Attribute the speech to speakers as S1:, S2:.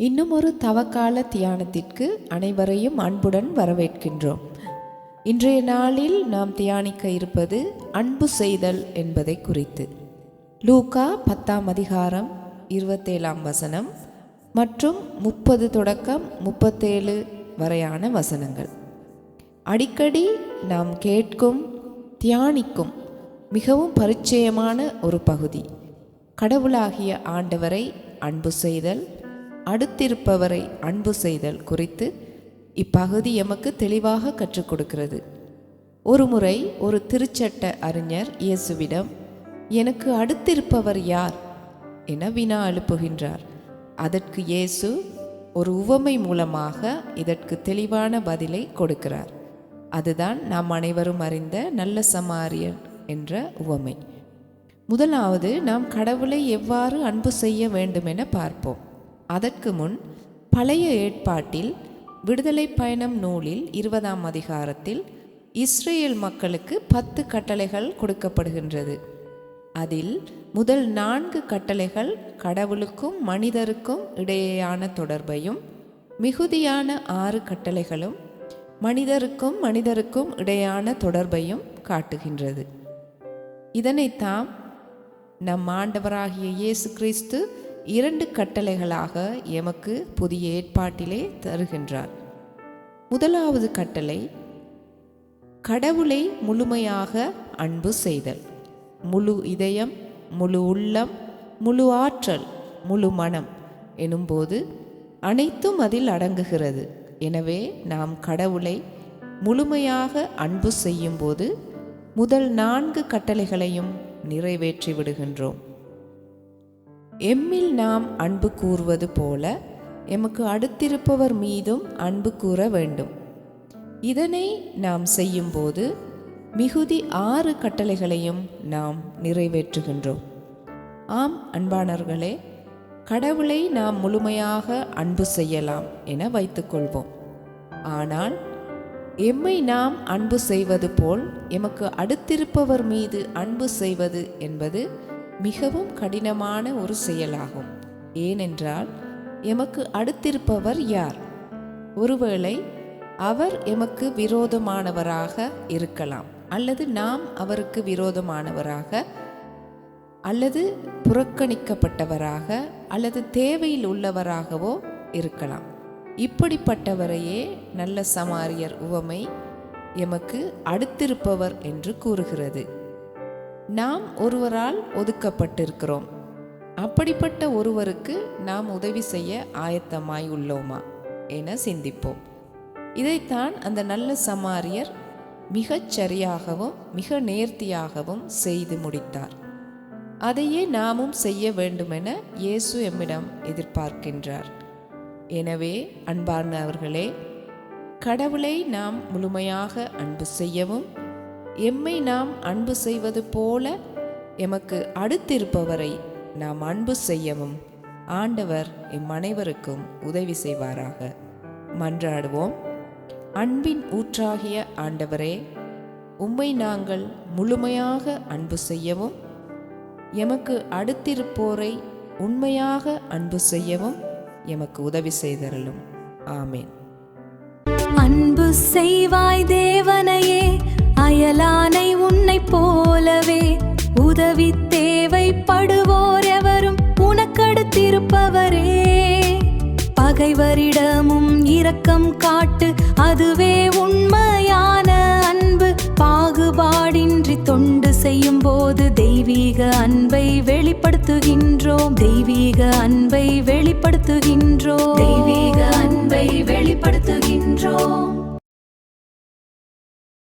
S1: இன்னும் ஒரு தவக்கால தியானத்திற்கு அனைவரையும் அன்புடன் வரவேற்கின்றோம். இன்றைய நாளில் நாம் தியானிக்க இருப்பது அன்பு செய்தல் என்பதை குறித்து. லூக்கா 10ஆம் அதிகாரம் 27ஆம் வசனம் மற்றும் 30 தொடக்கம் 37 வரையான வசனங்கள். அடிக்கடி நாம் கேட்கும் தியானிக்கும் மிகவும் பரிச்சயமான ஒரு பகுதி. கடவுளாகிய ஆண்டவரை அன்பு செய்தல், அடுத்திருப்பவரை அன்பு செய்தல் குறித்து இப்பகுதி எமக்கு தெளிவாக கற்றுக் கொடுக்கிறது. ஒருமுறை ஒரு திருச்சட்ட அறிஞர் இயேசுவிடம், எனக்கு அடுத்திருப்பவர் யார் என வினா எழுப்புகின்றார். அதற்கு இயேசு ஒரு உவமை மூலமாக இதற்கு தெளிவான பதிலை கொடுக்கிறார். அதுதான் நாம் அனைவரும் அறிந்த நல்ல சமாரியன் என்ற உவமை. முதலாவது, நாம் கடவுளை எவ்வாறு அன்பு செய்ய வேண்டும் என பார்ப்போம். அதற்கு முன் பழைய ஏற்பாட்டில் விடுதலை பயணம் நூலில் 20ஆம் அதிகாரத்தில் இஸ்ரேல் மக்களுக்கு 10 கட்டளைகள் கொடுக்கப்படுகின்றது. அதில் முதல் 4 கட்டளைகள் கடவுளுக்கும் மனிதருக்கும் இடையேயான தொடர்பையும், மிகுதியான 6 கட்டளைகளும் மனிதருக்கும் இடையான தொடர்பையும் காட்டுகின்றது. இதனைத்தாம் நம் ஆண்டவராகிய இயேசு கிறிஸ்து 2 கட்டளைகளாக எமக்கு புதிய ஏற்பாட்டிலே தருகின்றார். முதலாவது கட்டளை, கடவுளை முழுமையாக அன்பு செய்தல். முழு இதயம், முழு உள்ளம், முழு ஆற்றல், முழு மனம் எனும்போது அனைத்தும் அதில் அடங்குகிறது. எனவே நாம் கடவுளை முழுமையாக அன்பு செய்யும்போது முதல் 4 கட்டளைகளையும் நிறைவேற்றி விடுகின்றோம். எம்மில் நாம் அன்பு கூறுவது போல எமக்கு அடுத்திருப்பவர் மீதும் அன்பு கூற வேண்டும். இதனை நாம் செய்யும்போது மிகுதி 6 கட்டளைகளையும் நாம் நிறைவேற்றுகின்றோம். ஆம் அன்பானவர்களே, கடவுளை நாம் முழுமையாக அன்பு செய்யலாம் என வைத்துக்கொள்வோம். ஆனால் எம்மை நாம் அன்பு செய்வது போல் எமக்கு அடுத்திருப்பவர் மீது அன்பு செய்வது என்பது மிகவும் கடினமான ஒரு செயலாகும். ஏனென்றால் எமக்கு அடுத்திருப்பவர் யார்? ஒருவேளை அவர் எமக்கு விரோதமானவராக இருக்கலாம், அல்லது நாம் அவருக்கு விரோதமானவராக, அல்லது புறக்கணிக்கப்பட்டவராக, அல்லது தேவையில் உள்ளவராகவோ இருக்கலாம். இப்படிப்பட்டவரையே நல்ல சமாரியர் உவமை எமக்கு அடுத்திருப்பவர் என்று கூறுகிறது. நாம் ஒருவரால் ஒதுக்கப்பட்டிருக்கிறோம். அப்படிப்பட்ட ஒருவருக்கு நாம் உதவி செய்ய ஆயத்தமாய் உள்ளோமா என சிந்திப்போம். இதைத்தான் அந்த நல்ல சமாரியர் மிகச் சரியாகவும் மிக நேர்த்தியாகவும் செய்து முடித்தார். அதையே நாமும் செய்ய வேண்டுமென இயேசு எம்மிடம் எதிர்பார்க்கின்றார். எனவே அன்பானவர்களே, கடவுளை நாம் முழுமையாக அன்பு செய்யவும், எம்மை நாம் அன்பு செய்வது போல எமக்கு அடுத்திருப்பவரை நாம் அன்பு செய்யவும் ஆண்டவர் எம் அனைவருக்கும் உதவி செய்வாராக. மன்றாடுவோம். அன்பின் ஊற்றாகிய ஆண்டவரே, உம்மை நாங்கள் முழுமையாக அன்பு செய்யவும், எமக்கு அடுத்திருப்போரை உண்மையாக அன்பு செய்யவும் எமக்கு உதவி செய்தருளும். ஆமேன்.
S2: அன்பு செய்வாய் தேவனையே, அயலானை உன்னை போலவே. உதவி தேவைப்படுவோர் எவரும் உனக்கடுத்திருப்பவரே. பகைவரிடமும் இரக்கம் காட்டு, அதுவே உண்மையான அன்பு. பாகுபாடின்றி தொண்டு செய்யும் போது தெய்வீக அன்பை வெளிப்படுத்துகின்றோம். தெய்வீக அன்பை